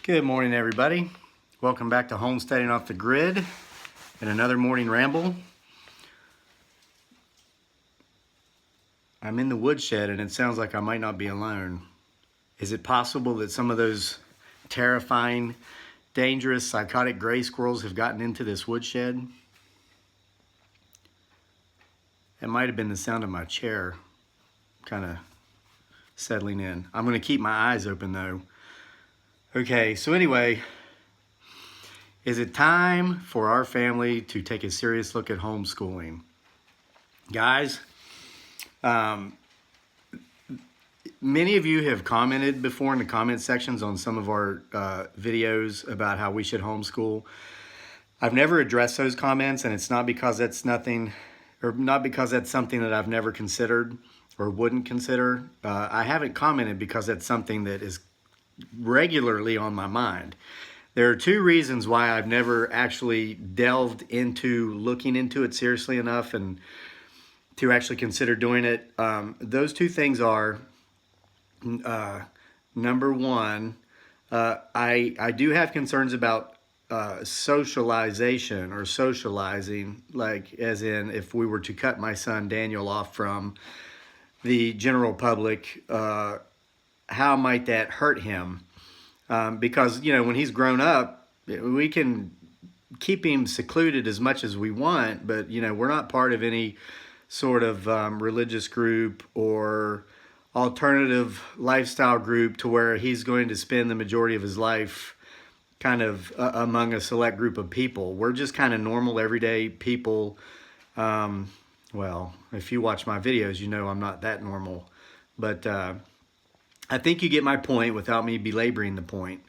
Good morning, everybody. Welcome back to Homesteading Off the Grid and another morning ramble. I'm in the woodshed and it sounds like I might not be alone. Is it possible that some of those terrifying, dangerous, psychotic gray squirrels have gotten into this woodshed? It might have been the sound of my chair kind of settling in. I'm going to keep my eyes open though. Okay, so anyway, is it time for our family to take a serious look at homeschooling? Guys, many of you have commented before in the comment sections on some of our videos about how we should homeschool. I've never addressed those comments, and it's not because that's something that I've never considered or wouldn't consider. I haven't commented because that's something that is regularly on my mind. There are two reasons why I've never actually delved into looking into it seriously enough and to actually consider doing it. Those two things are, number one, I do have concerns about socialization or socializing, like as in if we were to cut my son Daniel off from the general public, how might that hurt him? Because, you know, when he's grown up, we can keep him secluded as much as we want, but, you know, we're not part of any sort of religious group or alternative lifestyle group to where he's going to spend the majority of his life kind of among a select group of people. We're just kind of normal, everyday people. Well, if you watch my videos, you know I'm not that normal, but I think you get my point without me belaboring the point.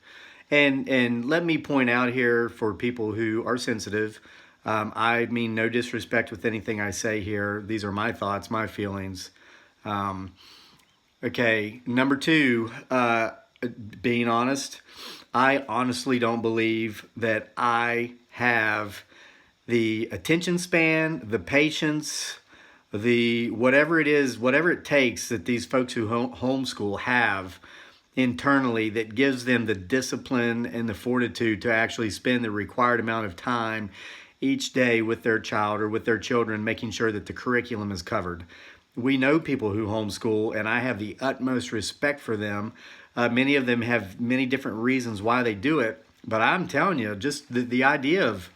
And let me point out here for people who are sensitive, I mean no disrespect with anything I say here. These are my thoughts, my feelings. Okay, number two, being honest, I honestly don't believe that I have the attention span, the patience, whatever it is, whatever it takes that these folks who homeschool have internally that gives them the discipline and the fortitude to actually spend the required amount of time each day with their child or with their children, making sure that the curriculum is covered. We know people who homeschool, and I have the utmost respect for them. Many of them have many different reasons why they do it, but I'm telling you, just the idea of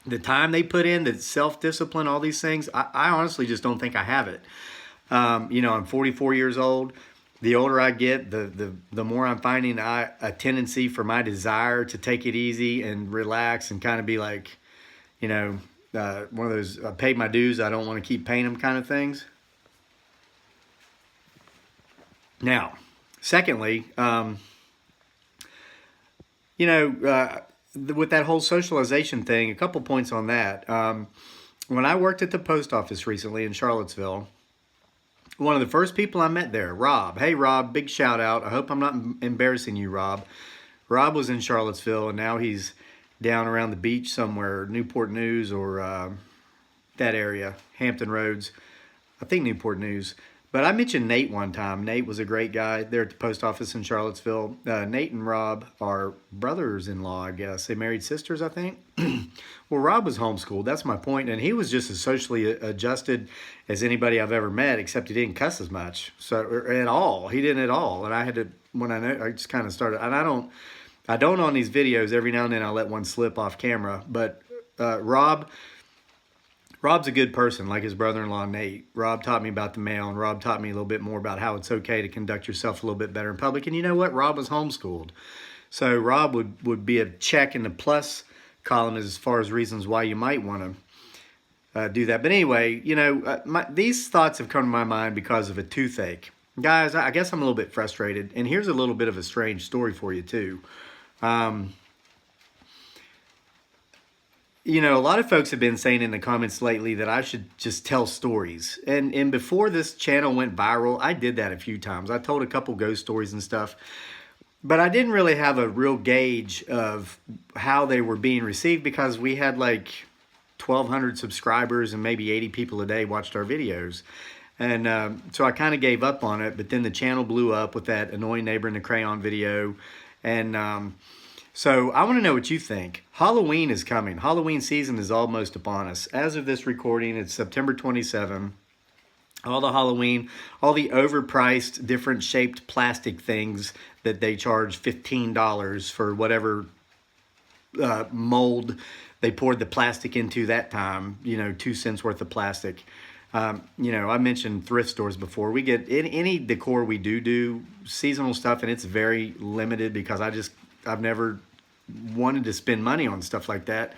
the time they put in, the self-discipline, all these things, I honestly just don't think I have it. You know, I'm 44 years old. The older I get, the more I'm finding a tendency for my desire to take it easy and relax and kind of be like, you know, one of those I paid my dues, I don't want to keep paying them kind of things. Now, secondly, you know, with that whole socialization thing, a couple points on that. When I worked at the post office recently in Charlottesville, one of the first people I met there, Rob. Hey, Rob, big shout out. I hope I'm not embarrassing you, Rob. Rob was in Charlottesville, and now he's down around the beach somewhere, Newport News or that area, Hampton Roads. I think Newport News. But I mentioned Nate one time. Nate was a great guy there at the post office in Charlottesville. Nate and Rob are brothers-in-law, I guess. They married sisters, I think. Well, Rob was homeschooled. That's my point. And he was just as socially adjusted as anybody I've ever met, except he didn't cuss as much. So at all. He didn't at all. And I had to, I just kind of started. And I don't on these videos, every now and then I'll let one slip off camera. But Rob's a good person, like his brother-in-law, Nate. Rob taught me about the mail, and Rob taught me a little bit more about how it's okay to conduct yourself a little bit better in public. And you know what? Rob was homeschooled. So Rob would be a check in the plus column as far as reasons why you might want to do that. But anyway, you know, these thoughts have come to my mind because of a toothache. Guys, I guess I'm a little bit frustrated. And here's a little bit of a strange story for you, too. You know, a lot of folks have been saying in the comments lately that I should just tell stories. And before this channel went viral, I did that a few times. I told a couple ghost stories and stuff. But I didn't really have a real gauge of how they were being received because we had like 1,200 subscribers and maybe 80 people a day watched our videos. And so I kind of gave up on it. But then the channel blew up with that annoying neighbor in the crayon video. And so I want to know what you think. Halloween is coming. Halloween season is almost upon us. As of this recording, it's September 27th. All the Halloween, all the overpriced, different shaped plastic things that they charge $15 for whatever mold they poured the plastic into that time, 2 cents worth of plastic. I mentioned thrift stores before. We get any decor we do seasonal stuff, and it's very limited because I've never wanted to spend money on stuff like that.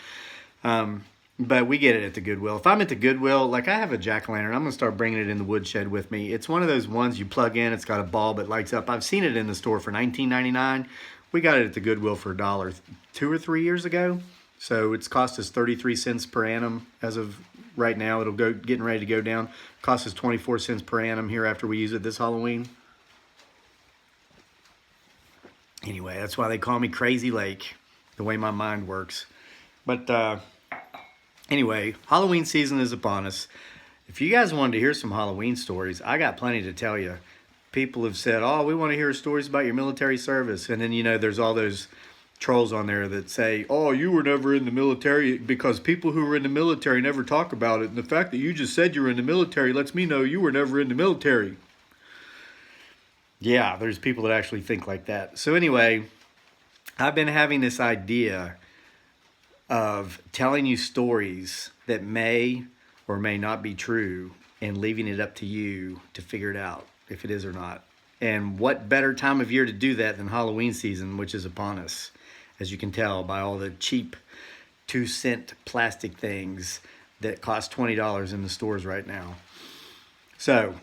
But we get it at the Goodwill. If I'm at the Goodwill, like I have a jack-o'-lantern, I'm going to start bringing it in the Woodshed with me. It's one of those ones you plug in, it's got a bulb, it lights up. I've seen it in the store for $19.99. We got it at the Goodwill for $1 2 or 3 years ago. So it's cost us 33 cents per annum as of right now. It'll go getting ready to go down. Cost us 24 cents per annum here after we use it this Halloween. Anyway, that's why they call me Crazy Lake, the way my mind works. But anyway, Halloween season is upon us. If you guys wanted to hear some Halloween stories, I got plenty to tell you. People have said, oh, we want to hear stories about your military service. And then, there's all those trolls on there that say, oh, you were never in the military because people who were in the military never talk about it. And the fact that you just said you were in the military lets me know you were never in the military. Yeah, there's people that actually think like that. So anyway, I've been having this idea of telling you stories that may or may not be true and leaving it up to you to figure it out if it is or not. And what better time of year to do that than Halloween season, which is upon us, as you can tell by all the cheap 2-cent plastic things that cost $20 in the stores right now. So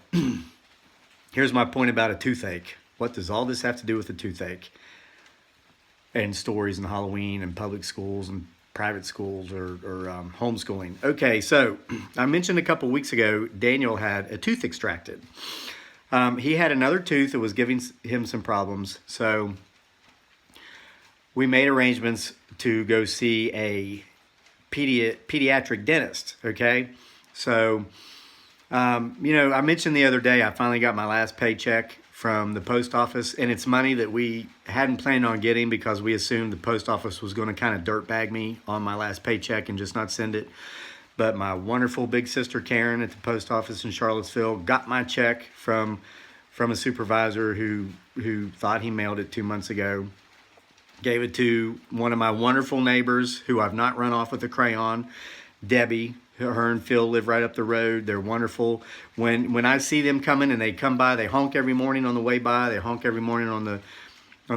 here's my point about a toothache. What does all this have to do with a toothache? And stories and Halloween and public schools and private schools or homeschooling. Okay, so I mentioned a couple weeks ago, Daniel had a tooth extracted. He had another tooth that was giving him some problems. So we made arrangements to go see a pediatric dentist, okay? So, I mentioned the other day I finally got my last paycheck from the post office, and it's money that we hadn't planned on getting because we assumed the post office was going to kind of dirtbag me on my last paycheck and just not send it. But my wonderful big sister Karen at the post office in Charlottesville got my check from a supervisor who thought he mailed it 2 months ago. Gave it to one of my wonderful neighbors who I've not run off with a crayon, Debbie. Her and Phil live right up the road. They're wonderful. When I see them coming and they come by, they honk every morning on the way by. They honk every morning on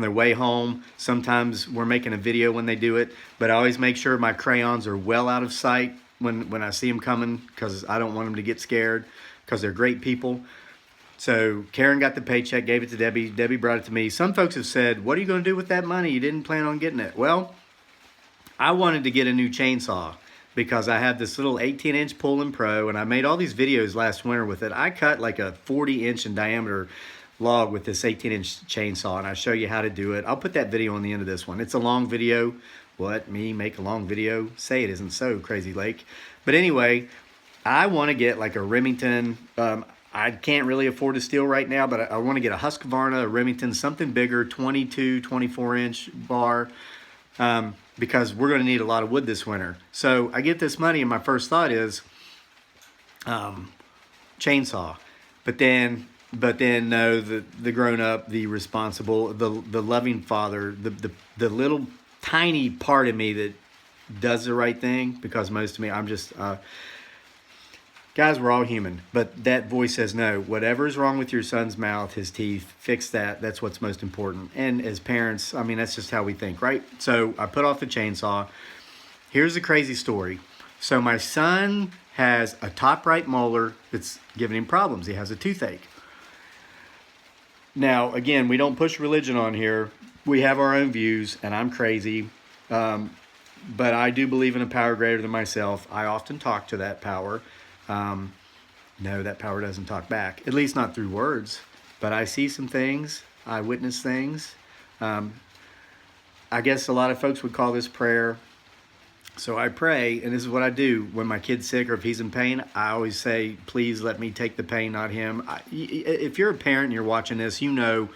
their way home. Sometimes we're making a video when they do it, but I always make sure my crayons are well out of sight when I see them coming because I don't want them to get scared because they're great people. So Karen got the paycheck, gave it to Debbie. Debbie brought it to me. Some folks have said, what are you going to do with that money? You didn't plan on getting it. Well, I wanted to get a new chainsaw because I have this little 18-inch Pullman Pro, and I made all these videos last winter with it. I cut like a 40-inch in diameter log with this 18-inch chainsaw, and I show you how to do it. I'll put that video on the end of this one. It's a long video. What? Me make a long video? Say it isn't so, Crazy Lake. But anyway, I want to get like a Remington. I can't really afford a steel right now, but I want to get a Husqvarna, a Remington, something bigger, 22, 24-inch bar, because we're going to need a lot of wood this winter. So I get this money, and my first thought is chainsaw. But then no, the grown-up, the responsible, the loving father, the little tiny part of me that does the right thing, because most of me, I'm just... Guys, we're all human, but that voice says no. Whatever's wrong with your son's mouth, his teeth, fix that. That's what's most important. And as parents, I mean, that's just how we think, right? So I put off the chainsaw. Here's the crazy story. So my son has a top right molar that's giving him problems. He has a toothache. Now, again, we don't push religion on here. We have our own views, and I'm crazy. But I do believe in a power greater than myself. I often talk to that power. No, that power doesn't talk back, at least not through words, but I see some things, I witness things. I guess a lot of folks would call this prayer. So I pray, and this is what I do when my kid's sick or if he's in pain. I always say, please let me take the pain, not him. If you're a parent and you're watching this, you know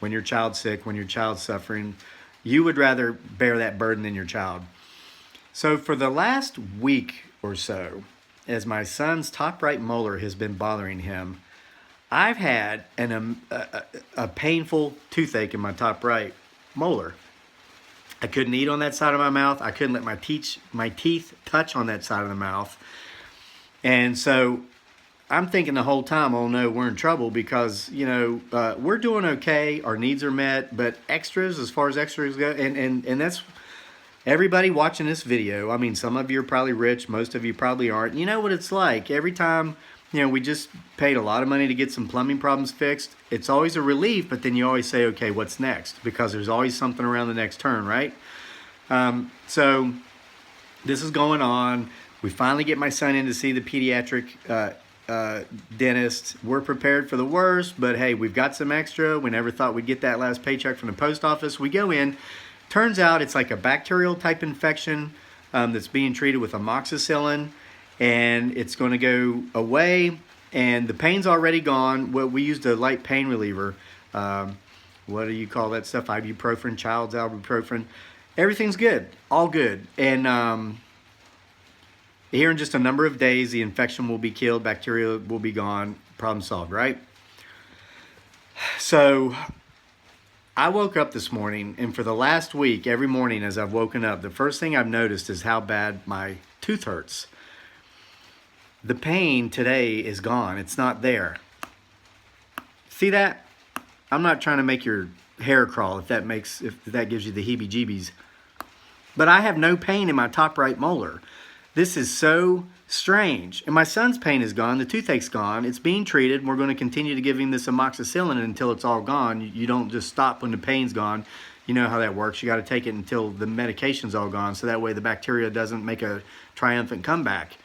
when your child's sick, when your child's suffering, You would rather bear that burden than your child. So for the last week or so, as my son's top right molar has been bothering him, I've had a painful toothache in my top right molar. I couldn't eat on that side of my mouth. I couldn't let my teeth touch on that side of the mouth. And so I'm thinking the whole time, oh no, we're in trouble because, we're doing okay. Our needs are met, but extras, as far as extras go, and that's everybody watching this video. I mean, some of you are probably rich. Most of you probably aren't. You know what it's like. Every time, we just paid a lot of money to get some plumbing problems fixed. It's always a relief, but then you always say, okay, what's next? Because there's always something around the next turn, right? So this is going on. We finally get my son in to see the pediatric dentist. We're prepared for the worst, but hey, we've got some extra. We never thought we'd get that last paycheck from the post office. We go in. Turns out it's like a bacterial type infection that's being treated with amoxicillin, and it's going to go away, and the pain's already gone. Well, we used a light pain reliever. What do you call that stuff? Ibuprofen, child's ibuprofen. Everything's good, all good. And here in just a number of days, the infection will be killed, bacteria will be gone, problem solved, right? So I woke up this morning, and for the last week, every morning as I've woken up, the first thing I've noticed is how bad my tooth hurts. The pain today is gone. It's not there. See that? I'm not trying to make your hair crawl if that gives you the heebie-jeebies. But I have no pain in my top right molar. This is so strange. And my son's pain is gone. The toothache's gone. It's being treated. We're going to continue to give him this amoxicillin until it's all gone. You don't just stop when the pain's gone. You know how that works. You got to take it until the medication's all gone, so that way the bacteria doesn't make a triumphant comeback.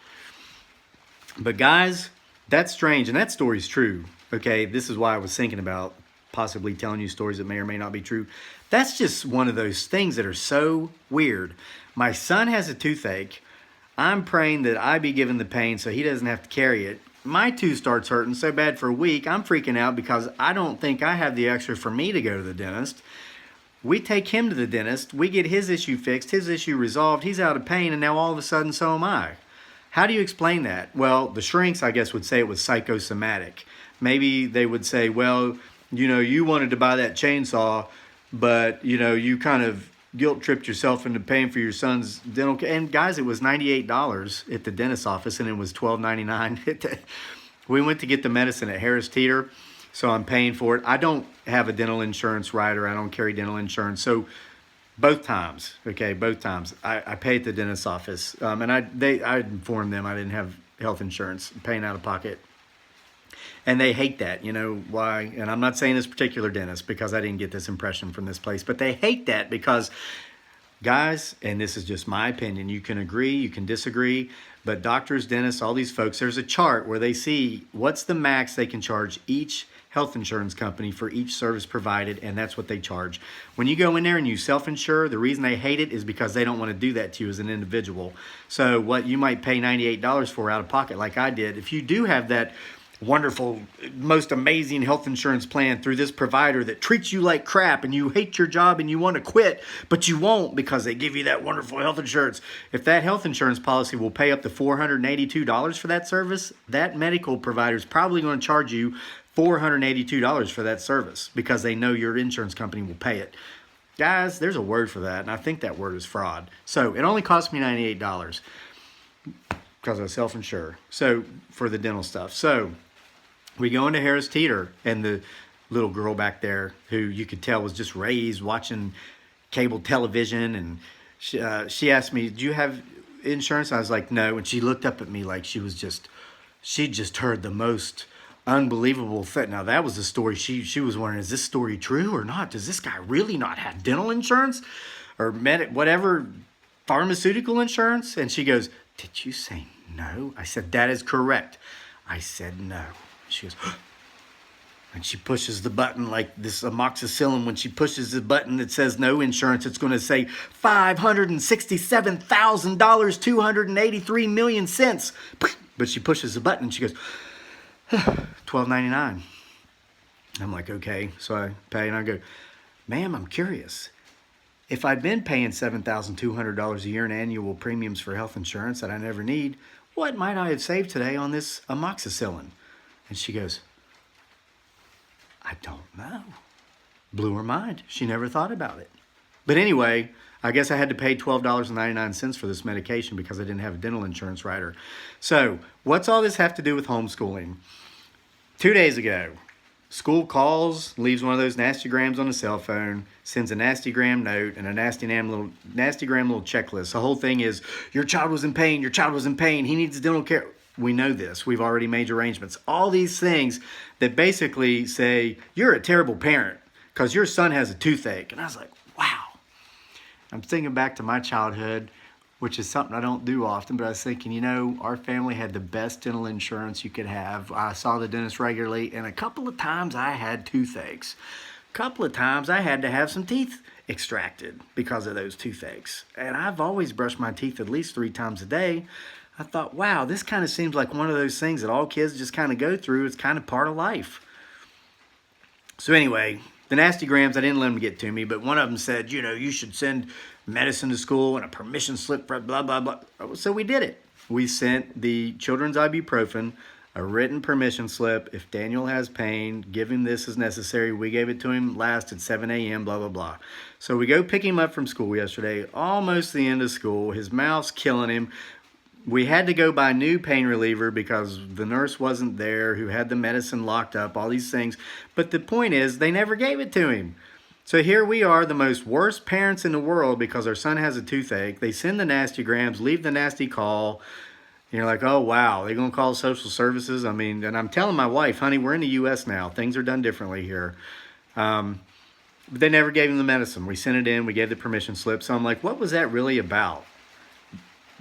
But guys, that's strange, and that story's true. Okay, this is why I was thinking about possibly telling you stories that may or may not be true. That's just one of those things that are so weird. My son has a toothache. I'm praying that I be given the pain so he doesn't have to carry it. My tooth starts hurting so bad for a week, I'm freaking out because I don't think I have the extra for me to go to the dentist. We take him to the dentist, we get his issue fixed, his issue resolved, he's out of pain, and now all of a sudden so am I. How do you explain that? Well, the shrinks, I guess, would say it was psychosomatic. Maybe they would say, well, you wanted to buy that chainsaw, but, you kind of guilt-tripped yourself into paying for your son's dental care. And guys, it was $98 at the dentist's office, and it was $12.99. We went to get the medicine at Harris Teeter, so I'm paying for it. I don't have a dental insurance rider. I don't carry dental insurance. So both times, I pay at the dentist's office. And I informed them I didn't have health insurance, paying out of pocket. And they hate that, why? And I'm not saying this particular dentist because I didn't get this impression from this place, but they hate that because, guys, and this is just my opinion, you can agree, you can disagree, but doctors, dentists, all these folks, there's a chart where they see what's the max they can charge each health insurance company for each service provided, and that's what they charge. When you go in there and you self-insure, the reason they hate it is because they don't want to do that to you as an individual. So what you might pay $98 for out of pocket, like I did, if you do have that wonderful, most amazing health insurance plan through this provider that treats you like crap and you hate your job and you want to quit, but you won't because they give you that wonderful health insurance. If that health insurance policy will pay up to $482 for that service, that medical provider is probably going to charge you $482 for that service because they know your insurance company will pay it. Guys, there's a word for that, and I think that word is fraud. So it only cost me $98 because I self-insure. So for the dental stuff. So we go into Harris Teeter, and the little girl back there who you could tell was just raised watching cable television, and she asked me, do you have insurance? I was like, no. And she looked up at me like she'd just heard the most unbelievable thing. Now that was the story. She was wondering, is this story true or not? Does this guy really not have dental insurance or whatever pharmaceutical insurance? And she goes, did you say no? I said, that is correct. I said no. She goes, and she pushes the button like this amoxicillin. When she pushes the button that says no insurance, it's going to say $567,000, 283 million cents. But she pushes the button and she goes, $12.99. I'm like, okay. So I pay and I go, ma'am, I'm curious. if I'd been paying $7,200 a year in annual premiums for health insurance that I never need, what might I have saved today on this amoxicillin? And she goes, I don't know. Blew her mind. She never thought about it. But anyway, I guess I had to pay $12.99 for this medication because I didn't have a dental insurance rider. So what's all this have to do with homeschooling? 2 days ago, school calls, leaves one of those nastygrams on the cell phone, sends a nastygram note and a nastygram little checklist. The whole thing is, your child was in pain, your child was in pain, he needs dental care. We know this. We've already made arrangements. All these things that basically say, you're a terrible parent because your son has a toothache. And I was like, wow. I'm thinking back to my childhood, which is something I don't do often, but I was thinking, you know, our family had the best dental insurance you could have. I saw the dentist regularly, and a couple of times I had toothaches. A couple of times I had to have some teeth extracted because of those toothaches. And I've always brushed my teeth at least 3 times a day. I thought, wow, this kind of seems like one of those things that all kids just kind of go through. It's kind of part of life. So anyway, the nastygrams, I didn't let them get to me, but one of them said, you know, you should send medicine to school and a permission slip for blah, blah, blah. So we did it. We sent the children's ibuprofen, a written permission slip. If Daniel has pain, give him this as necessary. We gave it to him last at 7 a.m., blah, blah, blah. So we go pick him up from school yesterday, almost the end of school. His mouth's killing him. We had to go buy new pain reliever because the nurse wasn't there who had the medicine locked up, all these things. But the point is, they never gave it to him. So here we are, the most worst parents in the world because our son has a toothache. They send the nastygrams, leave the nasty call. You're like, oh, wow, they're going to call social services? I mean, and I'm telling my wife, honey, we're in the U.S. now. Things are done differently here. But they never gave him the medicine. We sent it in. We gave the permission slip. So I'm like, what was that really about?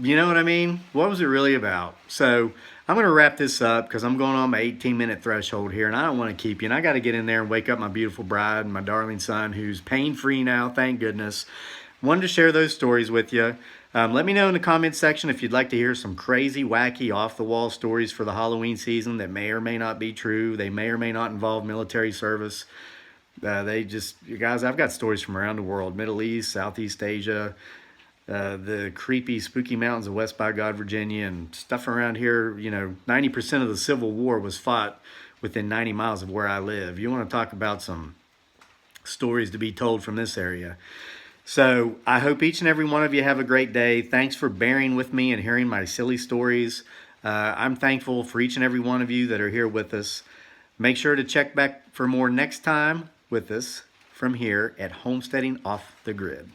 You know what I mean? What was it really about? So I'm going to wrap this up because I'm going on my 18-minute threshold here, and I don't want to keep you. And I got to get in there and wake up my beautiful bride and my darling son who's pain-free now, thank goodness. Wanted to share those stories with you. Let me know in the comments section if you'd like to hear some crazy, wacky, off-the-wall stories for the Halloween season that may or may not be true. They may or may not involve military service. You guys, I've got stories from around the world, Middle East, Southeast Asia, the creepy, spooky mountains of West by God, Virginia, and stuff around here. You know, 90% of the Civil War was fought within 90 miles of where I live. You want to talk about some stories to be told from this area. So I hope each and every one of you have a great day. Thanks for bearing with me and hearing my silly stories. I'm thankful for each and every one of you that are here with us. Make sure to check back for more next time with us from here at Homesteading Off the Grid.